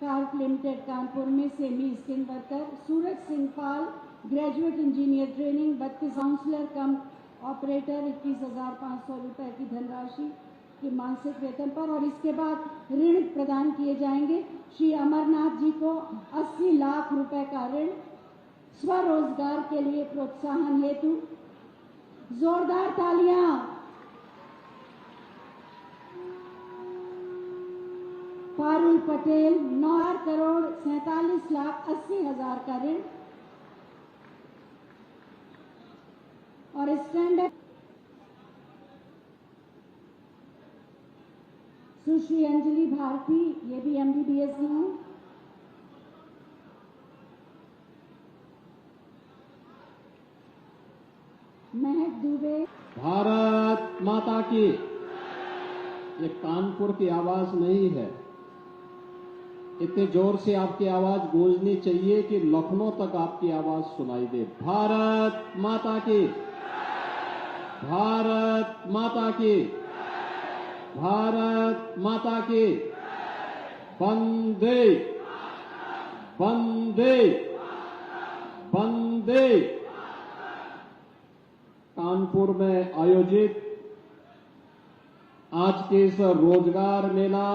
Carp limited Kanpur में semi skill worker, Suraj Singh Pal graduate engineer training 32 counsellor cum operator 21,500 रुपए की धनराशि के मासिक वेतन पर, और इसके बाद ऋण प्रदान किए जाएंगे। श्री अमरनाथ जी को 80 लाख रुपए का ऋण स्वरोजगार के लिए प्रोत्साहन हेतु। जोरदार तालियां। पारुल पटेल 9 करोड़ 47 लाख 80 हजार का ऋण। और स्टैंडर्ड सुश्री अंजलि भारती, ये भी MBBS हैं। महक दुबे। भारत माता की। ये कानपुर की आवाज नहीं है, इतने जोर से आपकी आवाज गूंजनी चाहिए कि लखनऊ तक आपकी आवाज सुनाई दे। भारत माता की। भारत माता की। भारत माता की। वंदे वंदे वंदे। कानपुर में आयोजित आज के इस रोजगार मेला,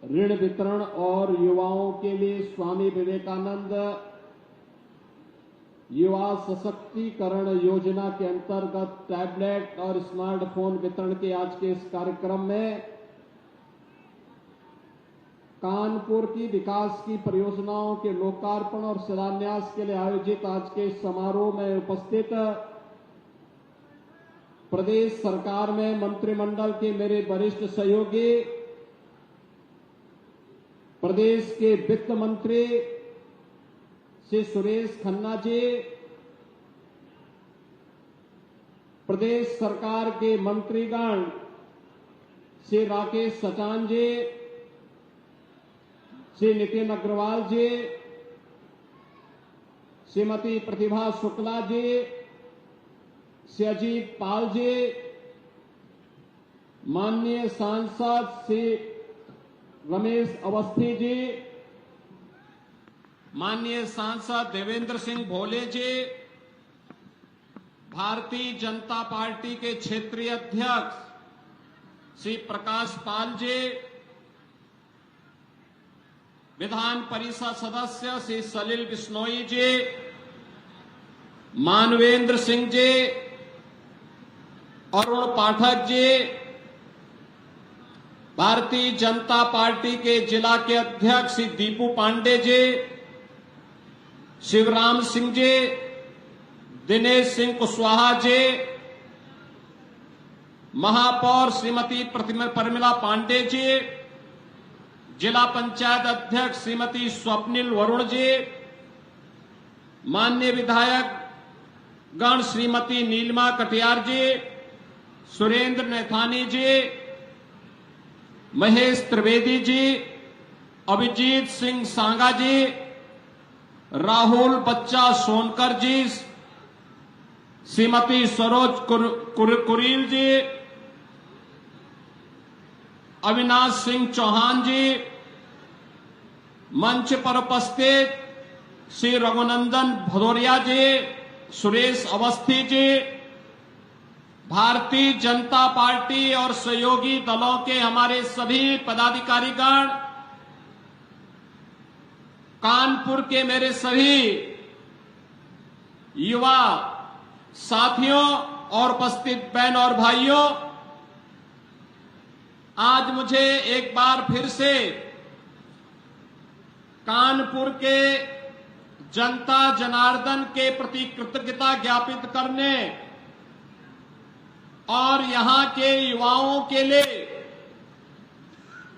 ऋण वितरण और युवाओं के लिए स्वामी विवेकानंद युवा सशक्तिकरण योजना के अंतर्गत टैबलेट और स्मार्टफोन वितरण के आज के इस कार्यक्रम में कानपुर की विकास की परियोजनाओं के लोकार्पण और शिलान्यास के लिए आयोजित आज के समारोह में उपस्थित प्रदेश सरकार में मंत्रिमंडल के मेरे वरिष्ठ सहयोगी, प्रदेश के वित्त मंत्री श्री सुरेश खन्ना जी, प्रदेश सरकार के मंत्रीगण श्री राकेश सचान जी, श्री नितिन अग्रवाल जी, श्रीमती प्रतिभा शुक्ला जी, श्री अजीत पाल जी, माननीय सांसद श्री रमेश अवस्थी जी, माननीय सांसद देवेंद्र सिंह भोले जी, भारतीय जनता पार्टी के क्षेत्रीय अध्यक्ष श्री प्रकाश पाल जी, विधान परिषद सदस्य श्री सलिल बिश्नोई जी, मानवेंद्र सिंह जी, अरुण पाठक जी, भारतीय जनता पार्टी के जिला के अध्यक्ष श्री दीपू पांडे जी, शिवराम सिंह जी, दिनेश सिंह कुशवाहा जी, महापौर श्रीमती परमिला पांडे जी, जिला पंचायत अध्यक्ष श्रीमती स्वप्निल वरुण जी, माननीय विधायक गण श्रीमती नीलिमा कटियार जी, सुरेंद्र नैथानी जी, महेश त्रिवेदी जी, अभिजीत सिंह सांगा जी, राहुल बच्चा सोनकर जी, श्रीमती सरोज कुरील जी, अविनाश सिंह चौहान जी, मंच पर उपस्थित श्री रघुनंदन भदौरिया जी, सुरेश अवस्थी जी, भारतीय जनता पार्टी और सहयोगी दलों के हमारे सभी पदाधिकारीगण, कानपुर के मेरे सभी युवा साथियों और उपस्थित बहन और भाइयों, आज मुझे एक बार फिर से कानपुर के जनता जनार्दन के प्रति कृतज्ञता ज्ञापित करने और यहां के युवाओं के लिए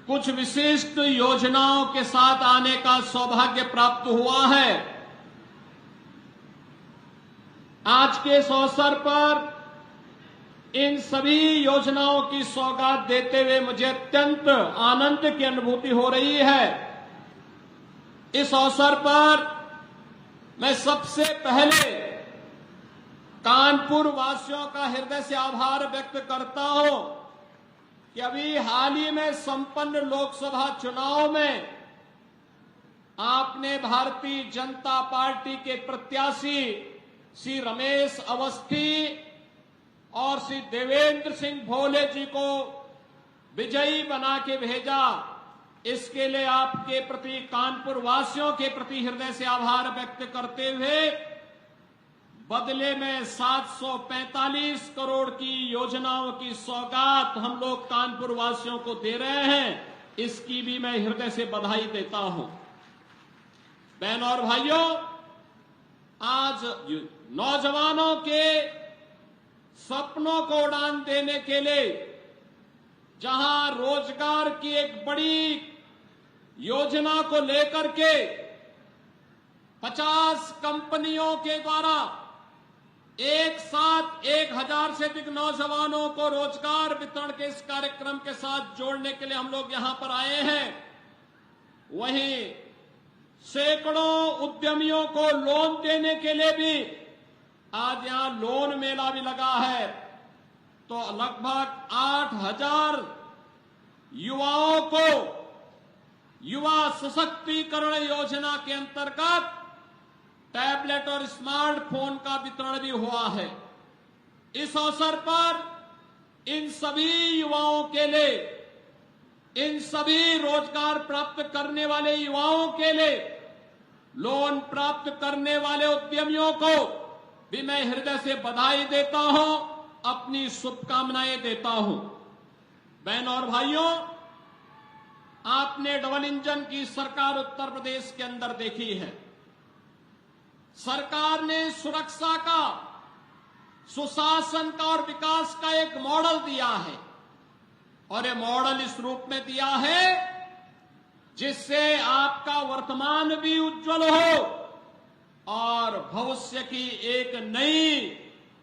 कुछ विशिष्ट योजनाओं के साथ आने का सौभाग्य प्राप्त हुआ है। आज के इस अवसर पर इन सभी योजनाओं की सौगात देते हुए मुझे अत्यंत आनंद की अनुभूति हो रही है। इस अवसर पर मैं सबसे पहले कानपुर वासियों का हृदय से आभार व्यक्त करता हूं कि अभी हाल ही में संपन्न लोकसभा चुनाव में आपने भारतीय जनता पार्टी के प्रत्याशी श्री रमेश अवस्थी और श्री देवेंद्र सिंह भोले जी को विजयी बना के भेजा। इसके लिए आपके प्रति, कानपुर वासियों के प्रति हृदय से आभार व्यक्त करते हुए बदले में 745 करोड़ की योजनाओं की सौगात हम लोग कानपुर वासियों को दे रहे हैं, इसकी भी मैं हृदय से बधाई देता हूं। बहनों और भाइयों, आज नौजवानों के सपनों को उड़ान देने के लिए जहां रोजगार की एक बड़ी योजना को लेकर के 50 कंपनियों के द्वारा एक साथ 1000 से अधिक नौजवानों को रोजगार वितरण के इस कार्यक्रम के साथ जोड़ने के लिए हम लोग यहां पर आए हैं, वहीं सैकड़ों उद्यमियों को लोन देने के लिए भी आज यहां लोन मेला भी लगा है। तो लगभग 8000 युवाओं को युवा सशक्तिकरण योजना के अंतर्गत टैबलेट और स्मार्टफोन का वितरण भी हुआ है। इस अवसर पर इन सभी युवाओं के लिए, इन सभी रोजगार प्राप्त करने वाले युवाओं के लिए, लोन प्राप्त करने वाले उद्यमियों को भी मैं हृदय से बधाई देता हूं, अपनी शुभकामनाएं देता हूं। बहनों और भाइयों, आपने डबल इंजन की सरकार उत्तर प्रदेश के अंदर देखी है। सरकार ने सुरक्षा का, सुशासन का और विकास का एक मॉडल दिया है, और ये मॉडल इस रूप में दिया है जिससे आपका वर्तमान भी उज्जवल हो और भविष्य की एक नई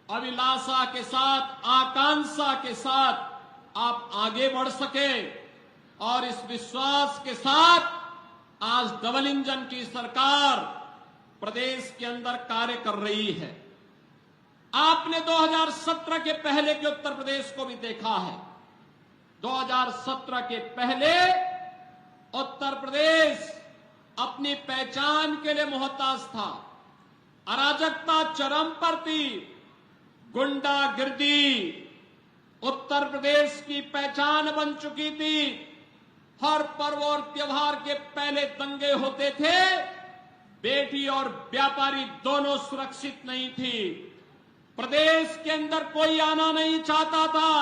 अभिलाषा के साथ, आकांक्षा के साथ आप आगे बढ़ सके। और इस विश्वास के साथ आज डबल इंजन की सरकार प्रदेश के अंदर कार्य कर रही है। आपने 2017 के पहले के उत्तर प्रदेश को भी देखा है। 2017 के पहले उत्तर प्रदेश अपनी पहचान के लिए मोहताज था। अराजकता चरम पर थी, गुंडागिर्दी उत्तर प्रदेश की पहचान बन चुकी थी। हर पर्व और त्योहार के पहले दंगे होते थे, बेटी और व्यापारी दोनों सुरक्षित नहीं थी। प्रदेश के अंदर कोई आना नहीं चाहता था,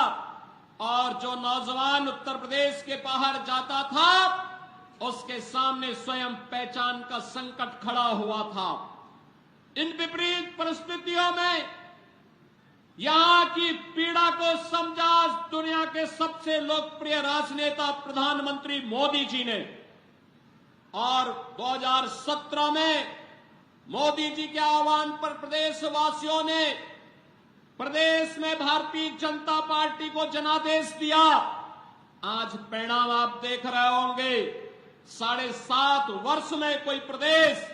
और जो नौजवान उत्तर प्रदेश के बाहर जाता था उसके सामने स्वयं पहचान का संकट खड़ा हुआ था। इन विपरीत परिस्थितियों में यहां की पीड़ा को समझा दुनिया के सबसे लोकप्रिय राजनेता प्रधानमंत्री मोदी जी ने, और 2017 में मोदी जी के आह्वान पर प्रदेशवासियों ने प्रदेश में भारतीय जनता पार्टी को जनादेश दिया। आज परिणाम आप देख रहे होंगे। 7.5 वर्ष में कोई प्रदेश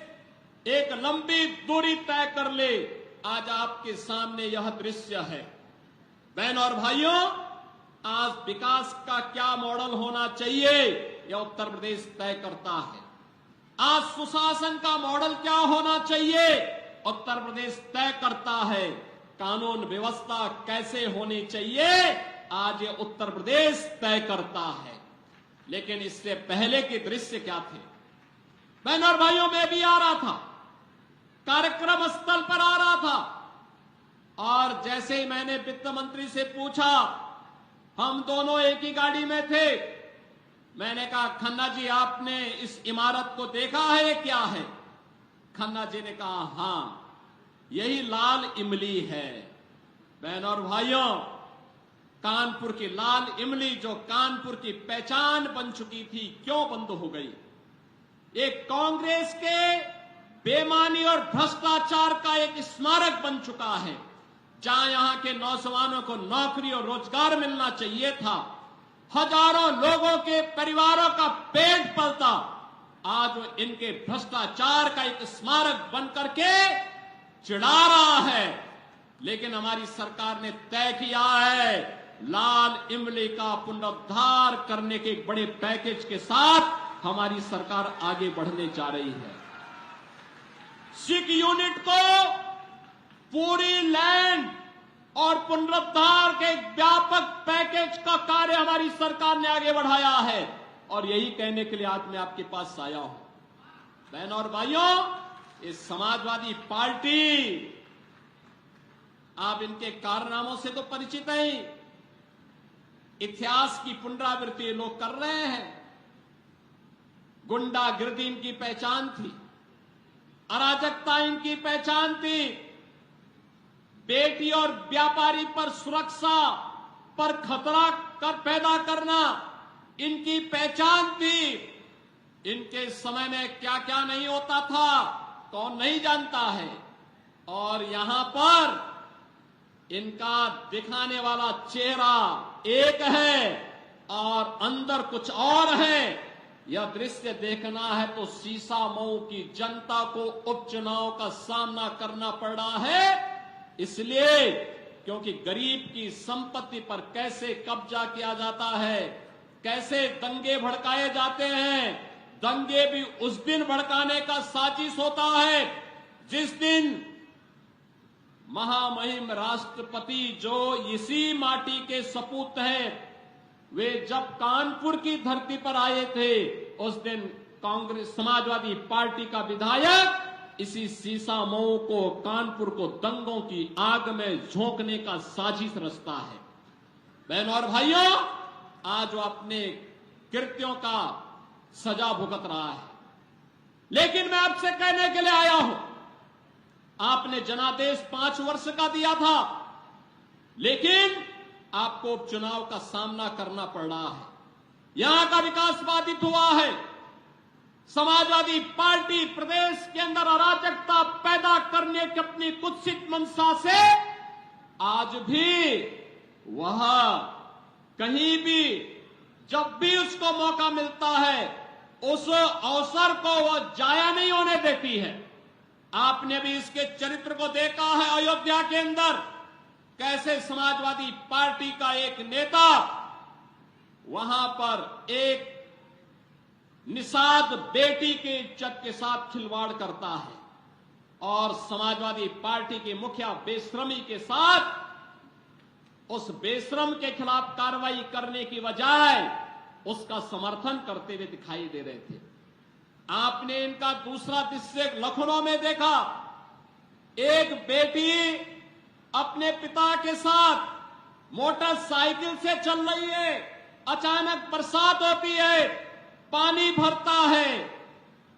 एक लंबी दूरी तय कर ले, आज आपके सामने यह दृश्य है। बहनों और भाइयों, आज विकास का क्या मॉडल होना चाहिए यह उत्तर प्रदेश तय करता है। आज सुशासन का मॉडल क्या होना चाहिए उत्तर प्रदेश तय करता है। कानून व्यवस्था कैसे होनी चाहिए आज ये उत्तर प्रदेश तय करता है। लेकिन इससे पहले के दृश्य क्या थे? बहनों और भाइयों, मैं भी आ रहा था, कार्यक्रम स्थल पर आ रहा था, और जैसे ही मैंने वित्त मंत्री से पूछा, हम दोनों एक ही गाड़ी में थे, मैंने कहा खन्ना जी आपने इस इमारत को देखा है क्या है? खन्ना जी ने कहा हां, यही लाल इमली है। बहनों और भाइयों, कानपुर की लाल इमली जो कानपुर की पहचान बन चुकी थी, क्यों बंद हो गई? एक कांग्रेस के बेईमानी और भ्रष्टाचार का एक स्मारक बन चुका है। जहां यहां के नौजवानों को नौकरी और रोजगार मिलना चाहिए था, हजारों लोगों के परिवारों का पेट पलता, आज वो इनके भ्रष्टाचार का एक स्मारक बन करके चिढ़ा रहा है। लेकिन हमारी सरकार ने तय किया है लाल इमली का पुनरुद्धार करने के एक बड़े पैकेज के साथ हमारी सरकार आगे बढ़ने जा रही है। सिख यूनिट को पूरी लैंड और पुनरुद्धार के एक व्यापक पैकेज का कार्य हमारी सरकार ने आगे बढ़ाया है और यही कहने के लिए आज मैं आपके पास आया हूं। बहन और भाइयों, इस समाजवादी पार्टी, आप इनके कारनामों से तो परिचित हैं। इतिहास की पुनरावृत्ति ये लोग कर रहे हैं। गुंडागिर्दी इनकी पहचान थी, अराजकता इनकी पहचान थी, बेटी और व्यापारी पर सुरक्षा पर खतरा पैदा करना इनकी पहचान थी। इनके समय में क्या क्या नहीं होता था कौन नहीं जानता है। और यहां पर इनका दिखाने वाला चेहरा एक है और अंदर कुछ और है। यह दृश्य देखना है तो सीसामऊ की जनता को उपचुनाव का सामना करना पड़ रहा है, इसलिए क्योंकि गरीब की संपत्ति पर कैसे कब्जा किया जाता है, कैसे दंगे भड़काए जाते हैं। दंगे भी उस दिन भड़काने का साजिश होता है जिस दिन महामहिम राष्ट्रपति जो इसी माटी के सपूत हैं, वे जब कानपुर की धरती पर आए थे, उस दिन कांग्रेस समाजवादी पार्टी का विधायक इसी सीसामऊ को, कानपुर को दंगों की आग में झोंकने का साजिश रचता है। बहनों और भाइयों, आज वो अपने कृत्यों का सजा भुगत रहा है। लेकिन मैं आपसे कहने के लिए आया हूं, आपने जनादेश 5 वर्ष का दिया था, लेकिन आपको उपचुनाव का सामना करना पड़ रहा है। यहां का विकास बाधित हुआ है। समाजवादी पार्टी प्रदेश के अंदर अराजकता पैदा करने की अपनी कुत्सित मंशा से आज भी वह कहीं भी जब भी उसको मौका मिलता है उस अवसर को वह जाया नहीं होने देती है। आपने भी इसके चरित्र को देखा है अयोध्या के अंदर, कैसे समाजवादी पार्टी का एक नेता वहां पर एक निषाद बेटी के इज्जत के साथ खिलवाड़ करता है और समाजवादी पार्टी के मुखिया बेशर्मी के साथ उस बेशरम के खिलाफ कार्रवाई करने की बजाय उसका समर्थन करते हुए दिखाई दे रहे थे। आपने इनका दूसरा दृश्य लखनऊ में देखा, एक बेटी अपने पिता के साथ मोटरसाइकिल से चल रही है, अचानक बरसात होती है, पानी भरता है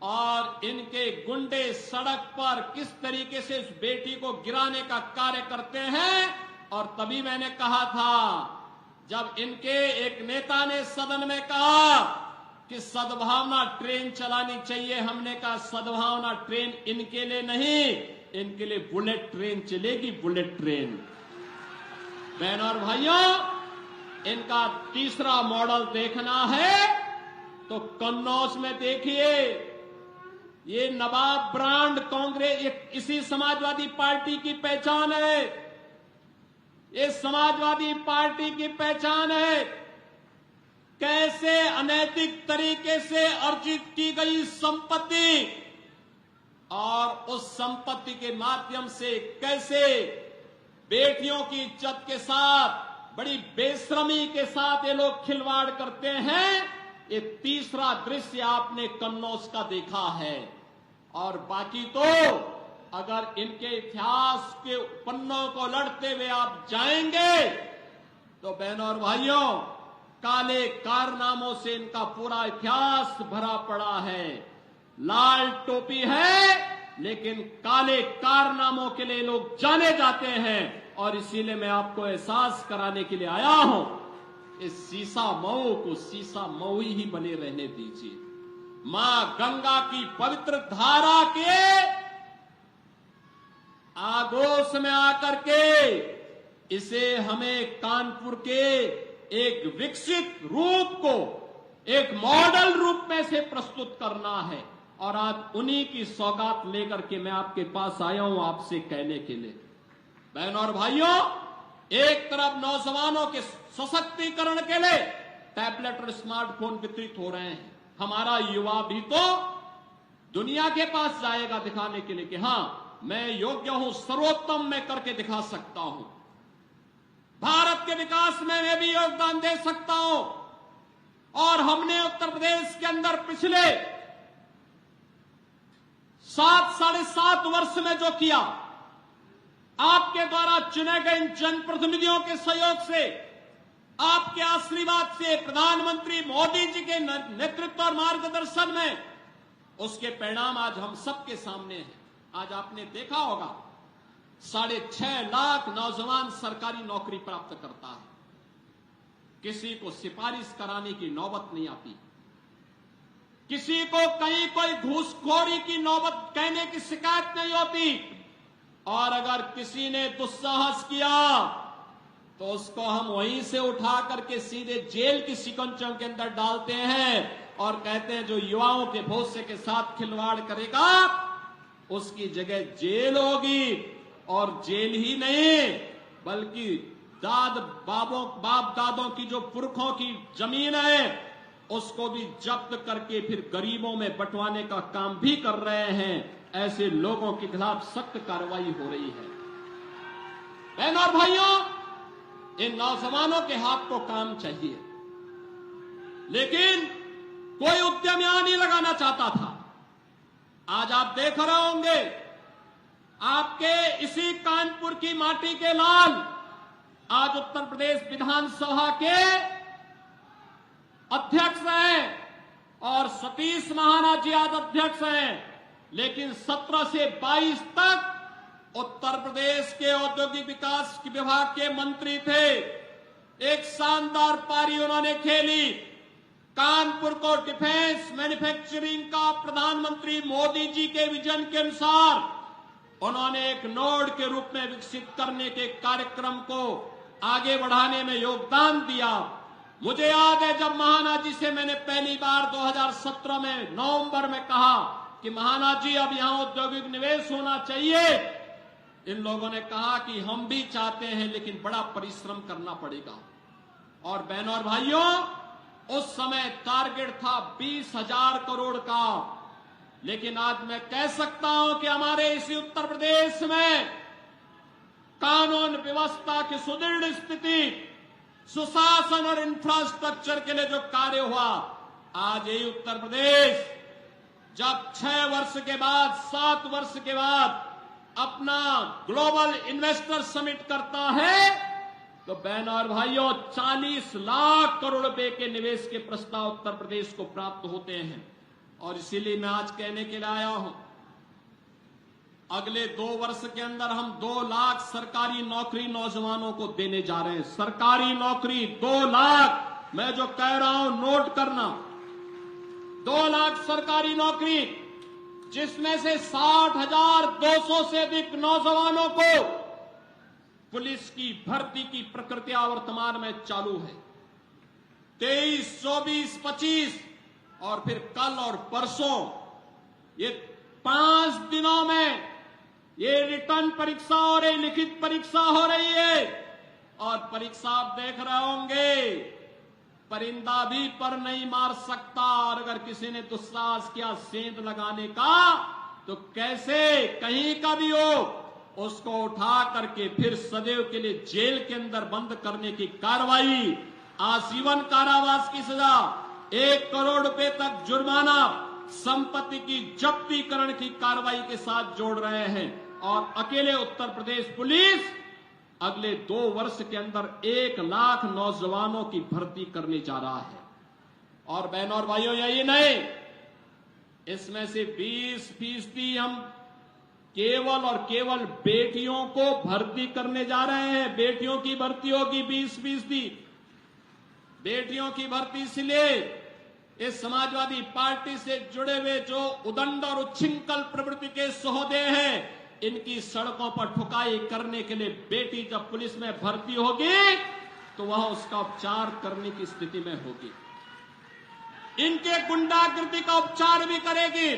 और इनके गुंडे सड़क पर किस तरीके से उस बेटी को गिराने का कार्य करते हैं। और तभी मैंने कहा था, जब इनके एक नेता ने सदन में कहा कि सद्भावना ट्रेन चलानी चाहिए, हमने कहा सद्भावना ट्रेन इनके लिए नहीं, इनके लिए बुलेट ट्रेन चलेगी, बुलेट ट्रेन। बहनों और भाइयों, इनका तीसरा मॉडल देखना है तो कन्नौज में देखिए, ये नवाब ब्रांड कांग्रेस इसी समाजवादी पार्टी की पहचान है। ये समाजवादी पार्टी की पहचान है कैसे अनैतिक तरीके से अर्जित की गई संपत्ति और उस संपत्ति के माध्यम से कैसे बेटियों की इज्जत के साथ बड़ी बेशर्मी के साथ ये लोग खिलवाड़ करते हैं। ये तीसरा दृश्य आपने कन्नौज का देखा है। और बाकी तो अगर इनके इतिहास के पन्नों को लड़ते हुए आप जाएंगे तो बहनों और भाइयों, काले कारनामों से इनका पूरा इतिहास भरा पड़ा है। लाल टोपी है लेकिन काले कारनामों के लिए लोग जाने जाते हैं और इसीलिए मैं आपको एहसास कराने के लिए आया हूं, इस सीसामऊ को सीसामऊ ही बने रहने दीजिए। मां गंगा की पवित्र धारा के आगोश में आकर के इसे हमें कानपुर के एक विकसित रूप को एक मॉडल रूप में से प्रस्तुत करना है। और आज उन्हीं की सौगात लेकर के मैं आपके पास आया हूं आपसे कहने के लिए। बहनों और भाइयों, एक तरफ नौजवानों के सशक्तिकरण के लिए टैबलेट और स्मार्टफोन वितरित हो रहे हैं, हमारा युवा भी तो दुनिया के पास जाएगा दिखाने के लिए कि हां, मैं योग्य हूं, सर्वोत्तम मैं करके दिखा सकता हूं, भारत के विकास में मैं भी योगदान दे सकता हूं। और हमने उत्तर प्रदेश के अंदर पिछले 7-7.5 वर्ष में जो किया, आपके द्वारा चुने गए इन जनप्रतिनिधियों के सहयोग से, आपके आशीर्वाद से, प्रधानमंत्री मोदी जी के नेतृत्व और मार्गदर्शन में, उसके परिणाम आज हम सबके सामने हैं। आज आपने देखा होगा 6.5 लाख नौजवान सरकारी नौकरी प्राप्त करता है, किसी को सिफारिश कराने की नौबत नहीं आती, किसी को कहीं कोई घूसखोरी की नौबत कहने की शिकायत नहीं होती। और अगर किसी ने दुस्साहस किया तो उसको हम वहीं से उठा करके सीधे जेल की शिकंजों के अंदर डालते हैं और कहते हैं जो युवाओं के भविष्य के साथ खिलवाड़ करेगा उसकी जगह जेल होगी। और जेल ही नहीं बल्कि बाप दादों की जो पुरखों की जमीन है उसको भी जब्त करके फिर गरीबों में बंटवाने का काम भी कर रहे हैं। ऐसे लोगों के खिलाफ सख्त कार्रवाई हो रही है। बहनों और भाइयों, इन नौजवानों के हाथ को काम चाहिए, लेकिन कोई उद्यम यहां नहीं लगाना चाहता था। आज आप देख रहे होंगे आपके इसी कानपुर की माटी के लाल आज उत्तर प्रदेश विधानसभा के अध्यक्ष हैं और सतीश महाना जी आज अध्यक्ष हैं, लेकिन 17 से 22 तक उत्तर प्रदेश के औद्योगिक विकास विभाग के मंत्री थे। एक शानदार पारी उन्होंने खेली। कानपुर को डिफेंस मैन्युफैक्चरिंग का प्रधानमंत्री मोदी जी के विजन के अनुसार उन्होंने एक नोड के रूप में विकसित करने के कार्यक्रम को आगे बढ़ाने में योगदान दिया। मुझे याद है जब महाना जी से मैंने पहली बार 2017 में नवंबर में कहा कि महाना जी अब यहां औद्योगिक निवेश होना चाहिए, इन लोगों ने कहा कि हम भी चाहते हैं लेकिन बड़ा परिश्रम करना पड़ेगा। और बहनों और भाइयों, उस समय टारगेट था 20,000 करोड़ का, लेकिन आज मैं कह सकता हूं कि हमारे इसी उत्तर प्रदेश में कानून व्यवस्था की सुदृढ़ स्थिति, सुशासन और इंफ्रास्ट्रक्चर के लिए जो कार्य हुआ, आज यही उत्तर प्रदेश जब 6 वर्ष के बाद 7 वर्ष के बाद अपना ग्लोबल इन्वेस्टर समिट करता है तो बहनों और भाइयों 40 लाख करोड़ रुपए के निवेश के प्रस्ताव उत्तर प्रदेश को प्राप्त होते हैं। और इसीलिए मैं आज कहने के लिए आया हूं, अगले 2 वर्ष के अंदर हम 2 लाख सरकारी नौकरी नौजवानों को देने जा रहे हैं। सरकारी नौकरी 2 लाख, मैं जो कह रहा हूं नोट करना, 2 लाख सरकारी नौकरी, जिसमें से 60,200 से अधिक नौजवानों को पुलिस की भर्ती की प्रक्रिया वर्तमान में चालू है। 23, 24, 25 और फिर कल और परसों ये 5 दिनों में ये रिटर्न परीक्षा और ये लिखित परीक्षा हो रही है। और परीक्षा आप देख रहे होंगे, परिंदा भी पर नहीं मार सकता। और अगर किसी ने दुस्साहस किया सेंध लगाने का तो कैसे कहीं का भी हो उसको उठा करके फिर सदैव के लिए जेल के अंदर बंद करने की कार्रवाई, आजीवन कारावास की सजा, 1 करोड़ रुपए तक जुर्माना, संपत्ति की जब्तीकरण की कार्रवाई के साथ जोड़ रहे हैं। और अकेले उत्तर प्रदेश पुलिस अगले 2 वर्ष के अंदर 1 लाख नौजवानों की भर्ती करने जा रहा है। और बहनों और भाइयों, यही नहीं, इसमें से 20% हम केवल और केवल बेटियों को भर्ती करने जा रहे हैं। बेटियों की भर्ती होगी 20%। बेटियों की भर्ती इसलिए इस समाजवादी पार्टी से जुड़े हुए जो उदंड और उच्छृंखल प्रवृत्ति के सहोदे हैं, इनकी सड़कों पर ठुकाई करने के लिए बेटी जब पुलिस में भर्ती होगी तो वह उसका उपचार करने की स्थिति में होगी, इनके गुंडागर्दी का उपचार भी करेगी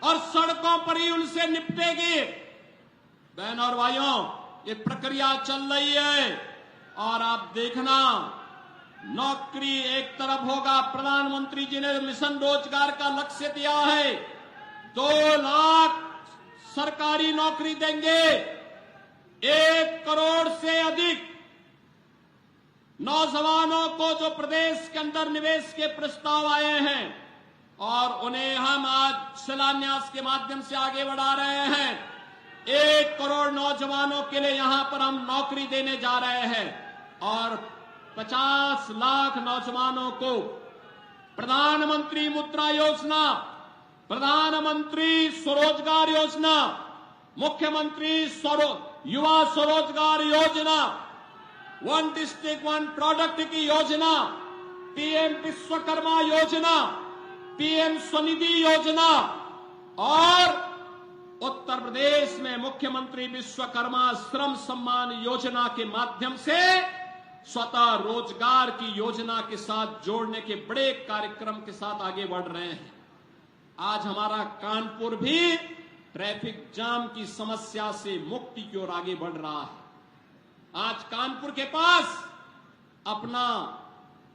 और सड़कों पर ही उनसे निपटेगी। बहनों और भाइयों, ये प्रक्रिया चल रही है और आप देखना नौकरी एक तरफ होगा, प्रधानमंत्री जी ने मिशन रोजगार का लक्ष्य दिया है, 2 लाख सरकारी नौकरी देंगे, 1 करोड़ से अधिक नौजवानों को जो प्रदेश के अंदर निवेश के प्रस्ताव आए हैं और उन्हें हम आज शिलान्यास के माध्यम से आगे बढ़ा रहे हैं। 1 करोड़ नौजवानों के लिए यहां पर हम नौकरी देने जा रहे हैं और 50 लाख नौजवानों को प्रधानमंत्री मुद्रा योजना, प्रधानमंत्री स्वरोजगार योजना, मुख्यमंत्री युवा स्वरोजगार योजना, 1 डिस्ट्रिक्ट 1 प्रोडक्ट की योजना, पीएम विश्वकर्मा योजना, पीएम स्वनिधि योजना और उत्तर प्रदेश में मुख्यमंत्री विश्वकर्मा श्रम सम्मान योजना के माध्यम से स्वतः रोजगार की योजना के साथ जोड़ने के बड़े कार्यक्रम के साथ आगे बढ़ रहे हैं। आज हमारा कानपुर भी ट्रैफिक जाम की समस्या से मुक्ति की ओर आगे बढ़ रहा है। आज कानपुर के पास अपना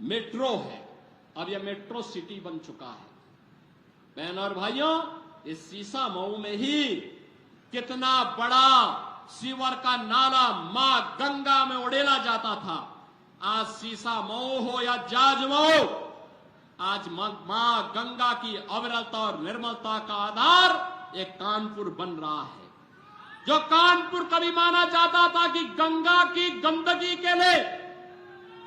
मेट्रो है, अब यह मेट्रो सिटी बन चुका है। बहनों और भाइयों, इस सीसा मऊ में ही कितना बड़ा सीवर का नाला मां गंगा में उड़ेला जाता था। आज सीसा मऊ हो या जाज मऊ, आज मां गंगा की अविरलता और निर्मलता का आधार एक कानपुर बन रहा है। जो कानपुर कभी माना जाता था कि गंगा की गंदगी के लिए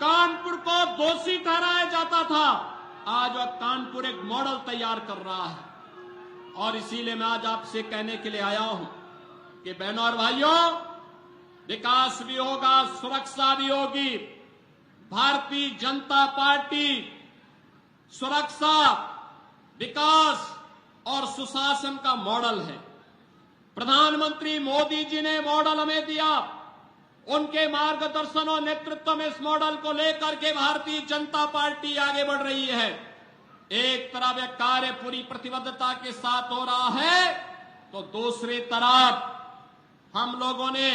कानपुर को दोषी ठहराया जाता था, आज वह कानपुर एक मॉडल तैयार कर रहा है। और इसीलिए मैं आज आपसे कहने के लिए आया हूं कि बहनों और भाइयों, विकास भी होगा, सुरक्षा भी होगी। भारतीय जनता पार्टी सुरक्षा, विकास और सुशासन का मॉडल है। प्रधानमंत्री मोदी जी ने मॉडल हमें दिया, उनके मार्गदर्शन और नेतृत्व में इस मॉडल को लेकर के भारतीय जनता पार्टी आगे बढ़ रही है। एक तरफ यह कार्य पूरी प्रतिबद्धता के साथ हो रहा है, तो दूसरी तरफ हम लोगों ने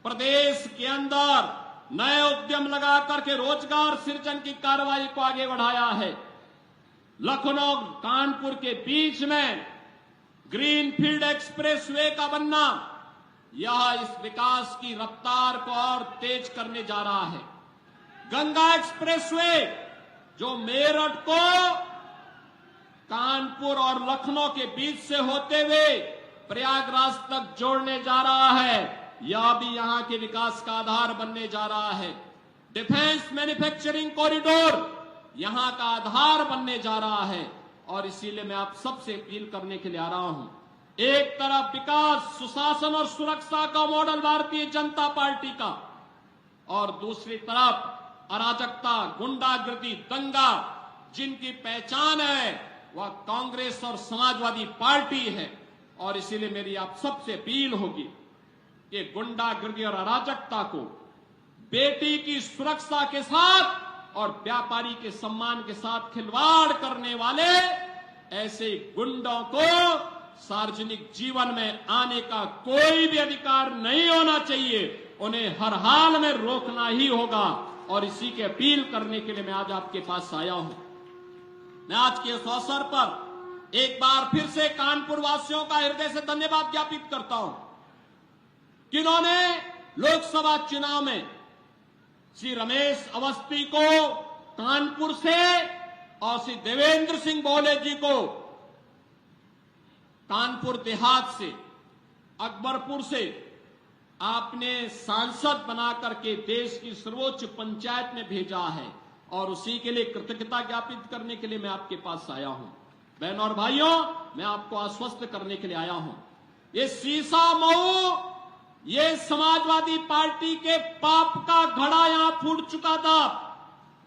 प्रदेश के अंदर नए उद्यम लगा करके रोजगार सृजन की कार्रवाई को आगे बढ़ाया है। लखनऊ कानपुर के बीच में ग्रीनफील्ड एक्सप्रेसवे का बनना, यह इस विकास की रफ्तार को और तेज करने जा रहा है। गंगा एक्सप्रेसवे जो मेरठ को कानपुर और लखनऊ के बीच से होते हुए प्रयागराज तक जोड़ने जा रहा है, यह भी यहां के विकास का आधार बनने जा रहा है। डिफेंस मैन्युफैक्चरिंग कॉरिडोर यहां का आधार बनने जा रहा है। और इसीलिए मैं आप सबसे अपील करने के लिए आ रहा हूं, एक तरफ विकास, सुशासन और सुरक्षा का मॉडल भारतीय जनता पार्टी का, और दूसरी तरफ अराजकता, गुंडागर्दी, दंगा जिनकी पहचान है वह कांग्रेस और समाजवादी पार्टी है। और इसीलिए मेरी आप सबसे अपील होगी कि गुंडागर्दी और अराजकता को बेटी की सुरक्षा के साथ और व्यापारी के सम्मान के साथ खिलवाड़ करने वाले ऐसे गुंडों को सार्वजनिक जीवन में आने का कोई भी अधिकार नहीं होना चाहिए। उन्हें हर हाल में रोकना ही होगा। और इसी की अपील करने के लिए मैं आज आपके पास आया हूं। मैं आज के इस अवसर पर एक बार फिर से कानपुर वासियों का हृदय से धन्यवाद ज्ञापित करता हूं, जिन्होंने लोकसभा चुनाव में श्री रमेश अवस्थी को कानपुर से और श्री देवेंद्र सिंह बोले जी को कानपुर देहात से, अकबरपुर से आपने सांसद बना करके देश की सर्वोच्च पंचायत में भेजा है। और उसी के लिए कृतज्ञता ज्ञापित करने के लिए मैं आपके पास आया हूं। बहनों और भाइयों, मैं आपको आश्वस्त करने के लिए आया हूं, ये सीसा मऊ, ये समाजवादी पार्टी के पाप का घड़ा यहां फूट चुका था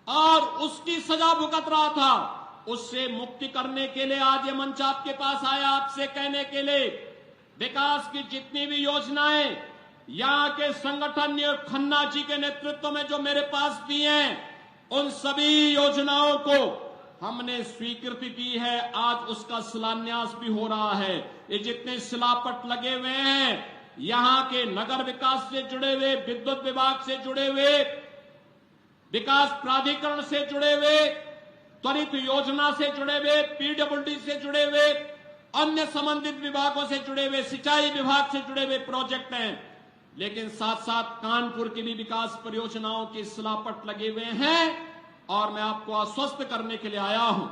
और उसकी सजा भुगत रहा था। उससे मुक्ति करने के लिए आज ये मंच आपके पास आया, आपसे कहने के लिए विकास की जितनी भी योजनाएं यहां के संगठन और खन्ना जी के नेतृत्व में जो मेरे पास दी हैं, उन सभी योजनाओं को हमने स्वीकृति दी है। आज उसका शिलान्यास भी हो रहा है। ये जितने शिलापट लगे हुए हैं, यहां के नगर विकास से जुड़े हुए, विद्युत विभाग से जुड़े हुए विकास प्राधिकरण से जुड़े हुए, त्वरित योजना से जुड़े हुए, पीडब्ल्यूडी से जुड़े हुए, अन्य संबंधित विभागों से जुड़े हुए, सिंचाई विभाग से जुड़े हुए प्रोजेक्ट हैं। लेकिन साथ साथ कानपुर की भी विकास परियोजनाओं की सिलापट लगे हुए हैं और मैं आपको आश्वस्त करने के लिए आया हूं।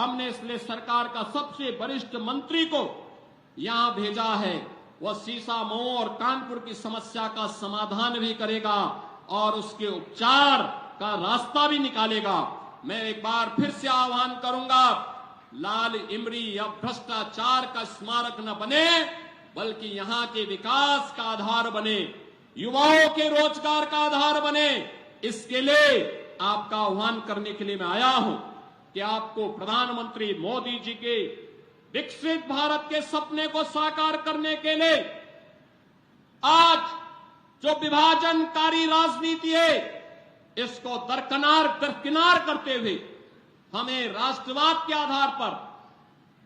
हमने इसलिए सरकार का सबसे वरिष्ठ मंत्री को यहां भेजा है। वह सीसामऊ और कानपुर की समस्या का समाधान भी करेगा और उसके उपचार का रास्ता भी निकालेगा। मैं एक बार फिर से आह्वान करूंगा, लाल इमरी या भ्रष्टाचार का स्मारक न बने, बल्कि यहां के विकास का आधार बने, युवाओं के रोजगार का आधार बने। इसके लिए आपका आह्वान करने के लिए मैं आया हूं कि आपको प्रधानमंत्री मोदी जी के विकसित भारत के सपने को साकार करने के लिए आज जो विभाजनकारी राजनीति है, इसको दरकिनार करते हुए हमें राष्ट्रवाद के आधार पर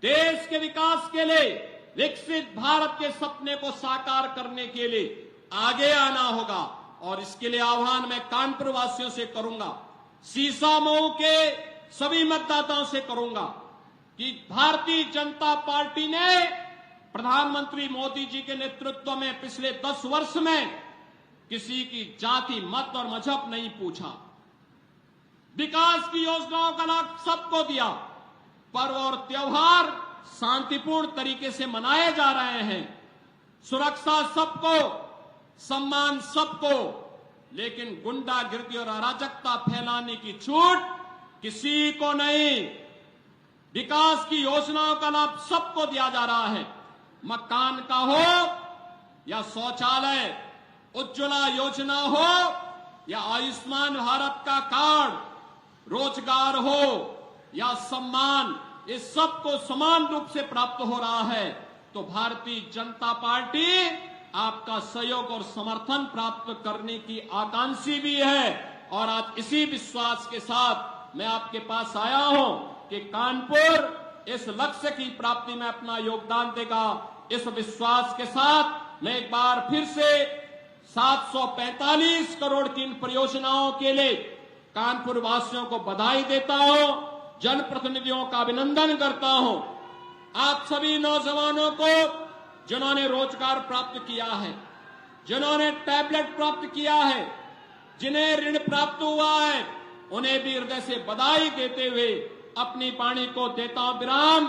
देश के विकास के लिए, विकसित भारत के सपने को साकार करने के लिए आगे आना होगा। और इसके लिए आह्वान मैं कानपुर वासियों से करूंगा, सीसामऊ के सभी मतदाताओं से करूंगा कि भारतीय जनता पार्टी ने प्रधानमंत्री मोदी जी के नेतृत्व में पिछले 10 वर्ष में किसी की जाति, मत और मजहब नहीं पूछा। विकास की योजनाओं का लाभ सबको दिया। पर्व और त्योहार शांतिपूर्ण तरीके से मनाए जा रहे हैं। सुरक्षा सबको, सम्मान सबको, लेकिन गुंडागिर्दी और अराजकता फैलाने की छूट किसी को नहीं। विकास की योजनाओं का लाभ सबको दिया जा रहा है। मकान का हो या शौचालय, उज्ज्वला योजना हो या आयुष्मान भारत का कार्ड, रोजगार हो या सम्मान, इस सबको समान रूप से प्राप्त हो रहा है। तो भारतीय जनता पार्टी आपका सहयोग और समर्थन प्राप्त करने की आकांक्षी भी है। और आज इसी विश्वास के साथ मैं आपके पास आया हूं कि कानपुर इस लक्ष्य की प्राप्ति में अपना योगदान देगा। इस विश्वास के साथ मैं एक बार फिर से 745 करोड़ की इन परियोजनाओं के लिए कानपुर वासियों को बधाई देता हूं, जनप्रतिनिधियों का अभिनंदन करता हूं। आप सभी नौजवानों को जिन्होंने रोजगार प्राप्त किया है, जिन्होंने टैबलेट प्राप्त किया है, जिन्हें ऋण प्राप्त हुआ है, उन्हें भी हृदय से बधाई देते हुए अपनी वाणी को देता हूं विराम।